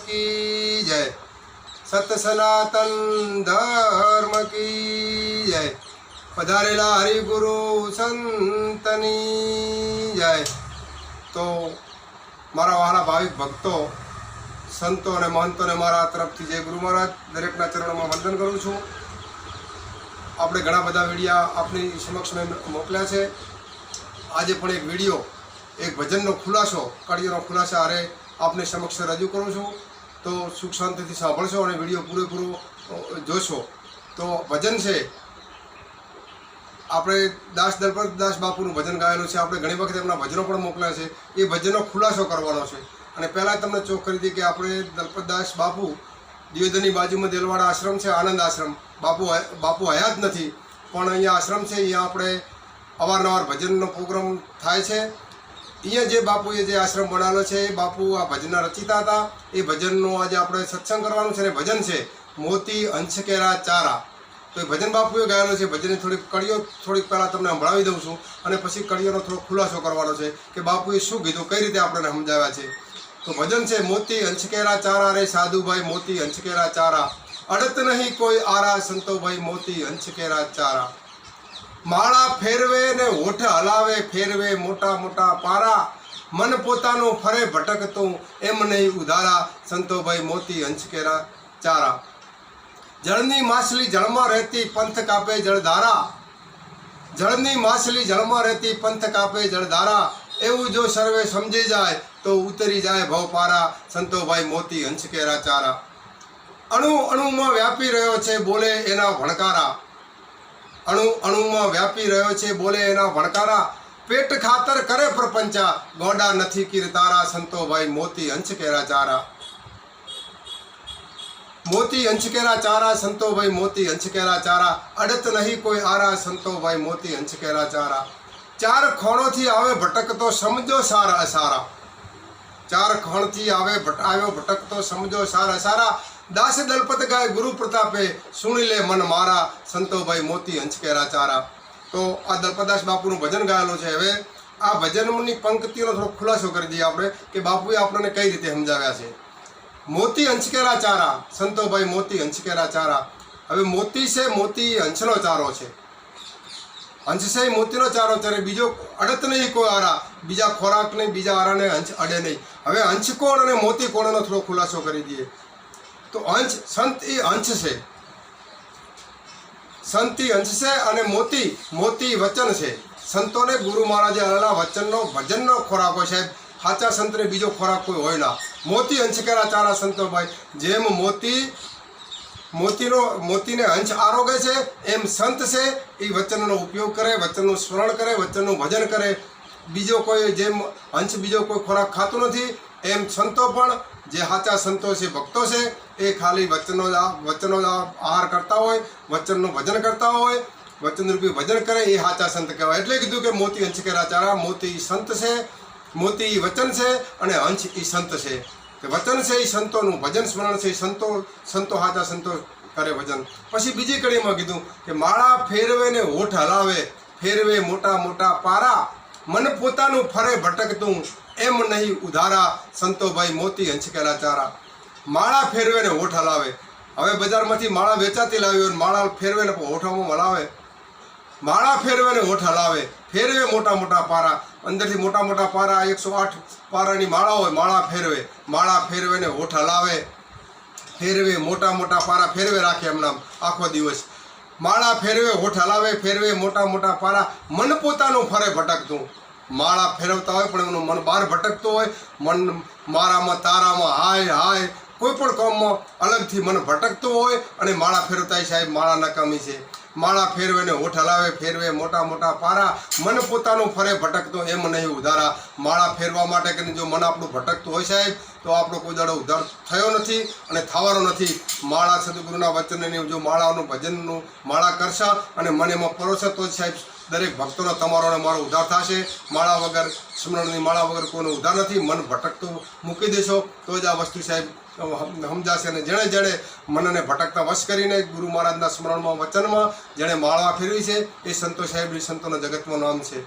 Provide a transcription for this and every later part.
की जय। सत सनातन धर्म की जय। पधारेला हरिगुरु संतनी जय। तो मारा वहाला भाविक भक्तो संतो ने महंतो ने मारा तरफथी जय गुरु महाराज दरेकना चरणों में वंदन करूँ छूँ। આપણે ઘણા બધા વિડીયા આપણી સમક્ષ મેં મોકલ્યા છે। આજે પણ એક વિડીયો એક ભજનનો ખુલાસો કડીઓનો ખુલાસો આરે આપની સમક્ષ રજૂ કરું છું। તો સુખ શાંતિથી સાંભળશો અને વિડીયો પૂરેપૂરો જોશો। તો ભજન છે આપણે દાસ દલપતદાસ બાપુનું ભજન ગાયેલું છે। આપણે ઘણી વખત એમના ભજનો પણ મોકલ્યા છે। એ ભજનનો ખુલાસો કરવાનો છે। અને પહેલાં તમને ચોખ કરી હતી કે આપણે દલપતદાસ બાપુ દિયોદરની બાજુમાં દેલવાડા આશ્રમ છે, આનંદ આશ્રમ। બાપુ હયાત નથી પણ અહીંયા આશ્રમ છે। અહીંયા આપણે અવારનવાર ભજનનો પ્રોગ્રામ થાય છે। અહીંયા જે બાપુએ જે આશ્રમ બનાવેલો છે એ બાપુ આ ભજનના રચિતા હતા। એ ભજનનો આજે આપણે સત્સંગ કરવાનું છે। અને ભજન છે મોતી અંશકેરા ચારા। તો એ ભજન બાપુએ ગાયેલો છે। ભજનની થોડીક કડીઓ થોડીક પહેલાં તમને સંભળાવી દઉં છું અને પછી કડીઓનો થોડો ખુલાસો કરવાનો છે કે બાપુએ શું કીધું, કઈ રીતે આપણને સમજાવ્યા છે। તો ભજન છે મોતી અંશકેરા ચારા રે સાધુ ભાઈ મોતી અંશકેરા ચારા। અડત નહીં કોઈ આરા સંતો ભાઈ મોતી અંશકેરા ચારા। માળા ફેરવે ને હોઠ હલાવે ફેરવે મોટા મોટા પારા। મન પોતાનું ફરે ભટકતું એમ નહીં ઉધારા સંતો ભાઈ મોતી અંશકેરા ચારા। જળની માછલી જળમાં રહેતી પંથ કાપે જળધારા। જળની માછલી જળમાં રહેતી પંથ કાપે જળધારા। એવું જો સર્વે સમજી જાય તો ઉતરી જાય ભવપારા સંતો ભાઈ મોતી અંશકેરા ચારા। અણુ અણુમાં વ્યાપી રહ્યો છે બોલે એના ભણકારા। અણુ અણુમાં વ્યાપી રહ્યો છે બોલે એના ભણકારા। પેટ ખાતર કરે પ્રપંચા ગોડા નથી કીર્તારા સંતો ભાઈ મોતી અંશકેરા ચારા। મોતી અંશકેરા ચારા સંતો ભાઈ મોતી અંશકેરા ચારા। અડત નહીં કોઈ આરા સંતો ભાઈ મોતી અંશકેરા ચારા। ચાર ખોણોથી આવે ભટકતો સમજો સારા અસારા। ચાર ખોણથી આવ્યો ભટકતો સમજો સારા અસારા। દાસ દલપત ગાય ગુરુ પ્રતાપે સુણી લે મન મારા સંતો ભાઈ મોતી અંશકેરા ચારા। તો આ દલપતદાસ બાપુનું ભજન ગાયેલું છે। હવે આ ભજનની પંક્તિનો થોડો ખુલાસો કરી દઈએ આપણે કે બાપુએ આપણને કઈ રીતે સમજાવ્યા છે। મોતી અંશકેરા ચારા સંતો ભાઈ મોતી અંશકેરા ચારા। હવે મોતી છે, મોતી અંશનો ચારો છે। અંશ છે મોતીનો ચારો ત્યારે બીજો અડત નહીં કોઈ આરા, બીજા ખોરાક નહીં, બીજા આરાને અંશ અડે નહીં। હવે અંશ કોણ અને મોતી કોણનો થોડો ખુલાસો કરી દઈએ। તો અંશ સંત એ અંશ છે, સંત એ અંશ છે અને મોતી મોતી વચન છે। સંતોને ગુરુ મહારાજે આલેલા વચનનો ભજનનો ખોરાક હોય સાહેબ। સાચા સંતને બીજો ખોરાક કોઈ હોય ના। મોતી અંશકેરા ચારા સંતો ભાઈ જેમ મોતીને અંશ આરોગે છે એમ સંત છે એ વચનનો ઉપયોગ કરે, વચનનું સ્મરણ કરે, વચનનું ભજન કરે। બીજો કોઈ જેમ અંશ બીજો કોઈ ખોરાક ખાતું નથી એમ સંતો પણ જે સાચા સંતો છે, ભક્તો છે એ ખાલી વચનનો આહાર કરતા હોય, વચનનું ભજન કરતા હોય, વચનરૂપી ભજન કરે એ સાચા સંત કહેવાય। એટલે કીધું કે મોતી અંશકેરા ચારા। મોતી સંત છે, મોતી વચન છે અને અંશ એ સંત છે। કે વચન છે એ સંતોનું, ભજન સ્મરણ છે એ સંતો સાચા સંતો કરે ભજન। પછી બીજી કડીમાં કીધું કે માળા ફેરવે ને હોઠ હલાવે ફેરવે મોટા મોટા પારા। મન પોતાનું ફરે ભટકતું એમ નહીં ઉધારા સંતો ભાઈ મોતી અંશકેરા ચારા। માળા ફેરવે ને હોઠ હલાવે। હવે બજારમાંથી માળા વેચાતી લાવી હોય, માળા ફેરવે ને હોઠામાં હલાવે। માળા ફેરવે ને હોઠ હલાવે ફેરવે મોટા મોટા પારા। અંદરથી મોટા મોટા પારા 108 પારાની માળા હોય, માળા ફેરવે ને હોઠ હલાવે ફેરવે મોટા મોટા પારા ફેરવે રાખે એમનામ આખો દિવસ। માળા ફેરવે હોઠ હલાવે ફેરવે મોટા મોટા પારા। મન પોતાનું ફરે ભટકતું। માળા ફેરવતા હોય પણ એમનું મન બહાર ભટકતું હોય। મન મારામાં તારામાં હાય હાય કોઈ પણ કામમાં અલગથી મન ભટકતું હોય અને માળા ફેરવતા સાહેબ માળા નકામી છે। માળા ફેરવે ને હોઠ હલાવે ફેરવે મોટા મોટા પારા। મન પોતાનું ફરે ભટકતું એમ નહીં ઉધારા। માળા ફેરવા માટે કરીને જો મન આપણું ભટકતું હોય સાહેબ તો આપણો કોઈ દાડો ઉદ્ધાર થયો નથી અને થવાનો નથી। માળા સદગુરુના વચનની જો માળાનું ભજનનું માળા કરશે અને મને એમાં પરોશે તો સાહેબ દરેક ભક્તોનો તમારો અને મારો ઉદ્ધાર થશે। માળા વગર સ્મરણની માળા વગર કોઈનો ઉદ્ધાર નથી। મન ભટકતું મૂકી દેશો તો જ આ વસ્તુ સાહેબ સમજાશે। અને જેણે જેણે મનને ભટકતા વશ કરીને ગુરુ મહારાજના સ્મરણમાં વચનમાં જેણે માળા ફેરવી છે એ સંતો સાહેબ સંતોના જગતમાં નામ છે।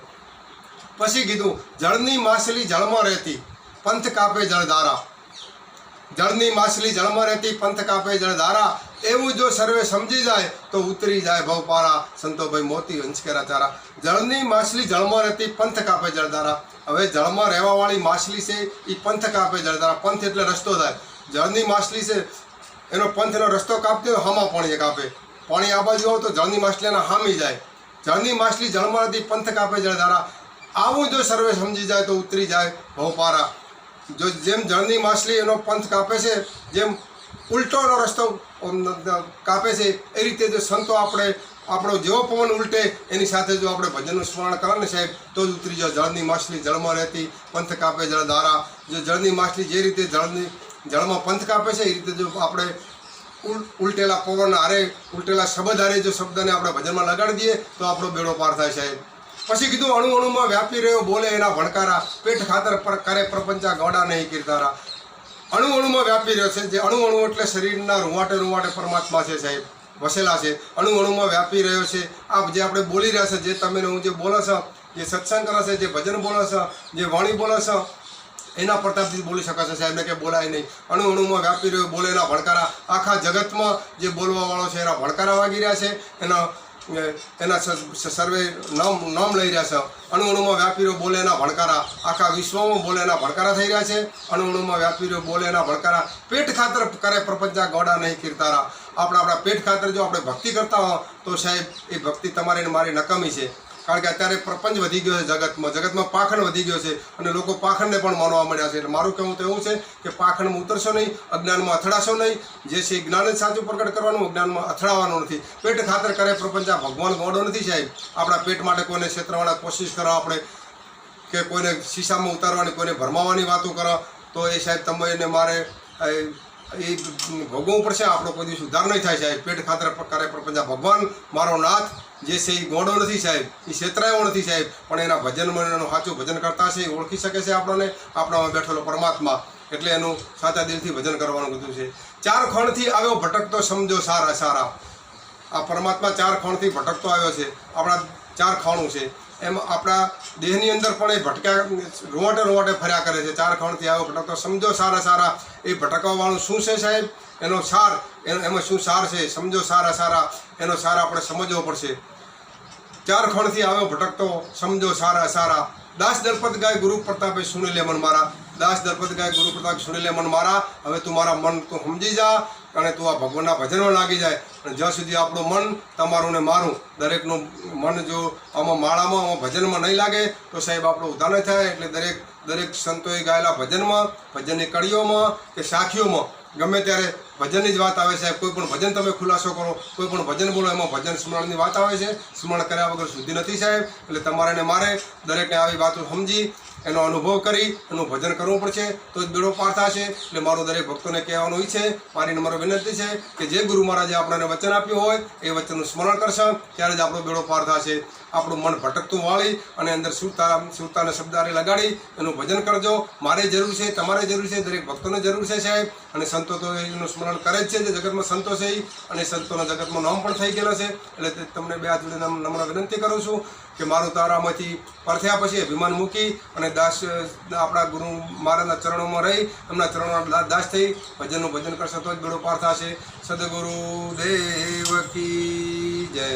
પછી કીધું જળની માછલી જળમાં રહેતી પંથ કાપે જળધારા। જળની માછલી જળમાં રહેતી પંથ કાપે જળધારા, એવું જો સર્વે સમજી જાય તો ઉતરી જાય ભવપારા, સંતોભાઈ મોતી હંસકેરા ચારા. જળની માછલી જળમાં રહેતી પંથ કાપે જળધારા. હવે જળમાં રહેવાવાળી માછલી છે એ પંથ કાપે જળધારા. પંથ એટલે રસ્તો થાય. જળની માછલી છે એનો પંથનો રસ્તો કાપતી હોય હામા પાણીએ કાપે. પાણી આ બાજુ આવે તો જળની માછલી એના હામી જાય. જળની માછલી જળમાં રહેતી પંથ કાપે જળધારા, આવું જો સર્વે સમજી જાય તો ઉતરી જાય ભવપારા. જો જેમ જળની માછલી એનો પંથ કાપે છે, જેમ ઉલટોનો રસ્તો કાપે છે, એ રીતે જો સંતો આપણો જેવો પવન ઉલટે એની સાથે જો આપણે ભજનનું સ્મરણ કરે ને સાહેબ તો જ ઉતરી જાય. જળની માછલી જળમાં રહેતી પંથ કાપે જળધારા. જો જળની માછલી જે રીતે જળમાં પંથ કાપે છે એ રીતે જો આપણે ઉલટેલા પવન હારે ઉલટેલા શબ્દ હારે જો શબ્દને આપણે ભજનમાં લગાડી દઈએ તો આપણો બેડો પાર થાય સાહેબ. પછી કીધું અણુ અણુમાં વ્યાપી રહ્યો બોલે એના ભણકારા, પેટ ખાતર કરે પ્રપંચા ગોડા નહીં કીર્તારા. અણુ અણુમાં વ્યાપી રહ્યો છે. જે અણુ અણુ એટલે શરીરના રૂવાટે રૂવાટે પરમાત્મા છે સાહેબ, વસેલા છે. અણુ અણુમાં વ્યાપી રહ્યો છે. આ જે આપણે બોલી રહ્યા છે, જે તમે હું જે બોલો છો, જે સત્સંગ કરે છે, જે ભજન બોલો છો, જે વાણી બોલો છો, એના પ્રતાપથી બોલી શકાશે સાહેબને કે બોલાય નહીં. અણુ અણુમાં વ્યાપી રહ્યો બોલે એના ભણકારા. આખા જગતમાં જે બોલવાવાળો છે એના ભણકારા વાગી રહ્યા છે, એના સર્વે નામ લઈ રહ્યા છે. અણુ અણુમાં વ્યાપી રહ્યો બોલે એના ભણકારા. આખા વિશ્વમાં બોલે એના ભણકારા થઈ રહ્યા છે. અણુ અણુમાં વ્યાપી રહ્યો બોલે એના ભણકારા. પેટ ખાતર કરે પ્રપંચા ગોડા નહીં કીર્તારા. આપણા પેટ ખાતર જો આપણે ભક્તિ કરતા હો તો સાહેબ એ ભક્તિ તમારી ને મારી નકામી છે. કારણ કે અત્યારે પ્રપંચ વધી ગયો છે જગતમાં પાખંડ વધી ગયો છે અને લોકો પાખંડને પણ માનવા મળ્યા છે. એટલે મારું કહેવું તો એવું છે કે પાખંડમાં ઉતરશો નહીં, અજ્ઞાનમાં અથડાશો નહીં. જે છે જ્ઞાન જ સાચું પ્રગટ કરવાનું, અજ્ઞાનમાં અથડાવાનું નથી. પેટ ખાતર કરે પ્રપંચા ભગવાન ગોડો નથી સાહેબ. આપણા પેટ માટે કોઈને ક્ષેત્રવાળા કોશિશ કરો આપણે, કે કોઈને શીશામાં ઉતારવાની, કોઈને ભરમાવાની વાતો કરો તો એ સાહેબ તમને મારે એ ભોગવવું પડશે. આપણો કોઈ દિવસ ઉદ્ધાર નહીં થાય સાહેબ. પેટ ખાતર કરે પ્રપંચા ભગવાન મારો નાથ જે છે એ ગોડો નથી સાહેબ, એ છેતરાયો નથી સાહેબ, પણ એના ભજનમાં એનું સાચું ભજન કરતા છે, એ ઓળખી શકે છે આપણને, આપણામાં બેઠેલો પરમાત્મા. એટલે એનું સાચા દિલથી ભજન કરવાનું કીધું છે. ચાર ખણથી આવ્યો ભટકતો સમજો સારા સારા. આ પરમાત્મા ચાર ખણથી ભટકતો આવ્યો છે. આપણા ચાર ખાણું છે, એમ આપણા દેહની અંદર પણ એ ભટક્યા રોવાટે રોવાટે ફર્યા કરે છે. ચાર ખણથી આવ્યો ભટકતો સમજો સારા સારા. એ ભટકવાવાળું શું છે સાહેબ? એનો સાર, એમાં શું સાર છે? સમજો સારા સારા. એનો સાર આપણે સમજવો પડશે. ચાર ખણથી આવ્યો ભટકતો સમજો સારા સારા. દાસ દલપત ગાય ગુરુ પ્રતાપે સુણી લે મન મારા. દાસ દલપત ગાય ગુરુ પ્રતાપ સુણી લે મન મારા. હવે તું મારા મન તું સમજી જા અને તું આ ભગવાનના ભજનમાં લાગી જાય. અને જ્યાં સુધી આપણું મન તમારું ને મારું દરેકનું મન જો આમાં માળામાં આમાં ભજનમાં નહીં લાગે તો સાહેબ આપણો ઉદ્ધાર નહીં થાય. એટલે દરેક સંતોએ ગાયેલા ભજનમાં, ભજનની કડીઓમાં કે સાખીઓમાં ગમે ત્યારે ભજનની જ વાત આવે સાહેબ. કોઈ પણ ભજન તમે ખુલાસો કરો, કોઈ પણ ભજન બોલો, એમાં ભજન સ્મરણની વાત આવે છે. સ્મરણ કર્યા વગર શુદ્ધિ નથી સાહેબ. એટલે તમારે ને મારે દરેકને આવી વાતો સમજી એનો અનુભવ કરી એનું ભજન કરવું પડશે તો જ બેડો પાર થશે. એટલે મારું દરેક ભક્તોને કહેવાનું છે, મારી મારો વિનંતી છે કે જે ગુરુ મહારાજે આપણને વચન આપ્યું હોય એ વચનનું સ્મરણ કરશે ત્યારે જ આપણો બેડો પાર થશે. આપણું મન ભટકતું વાળી અને અંદર સુરતાને શબ્દારે લગાડી એનું ભજન કરજો. મારે જરૂર છે, તમારે જરૂર છે, દરેક ભક્તોને જરૂર છે સાહેબ. અને સંતો તો એનું સ્મરણ કરે જ છે, જે જગતમાં સંતો છે અને સંતોના જગતમાં નામ પણ થઈ ગયેલા છે. એટલે તમને બે હાથ જોડીને નમ્ર વિનંતી કરું છું કે મારું તારામાંથી પરથ્યા પછી અભિમાન મૂકી અને દાસ આપણા ગુરુ મહારાજના ચરણોમાં રહી એમના ચરણોના દાસ થઈ ભજનનું ભજન કરશે તો જ બેડો પાર થશે. સદગુરુ દેવ કી જય.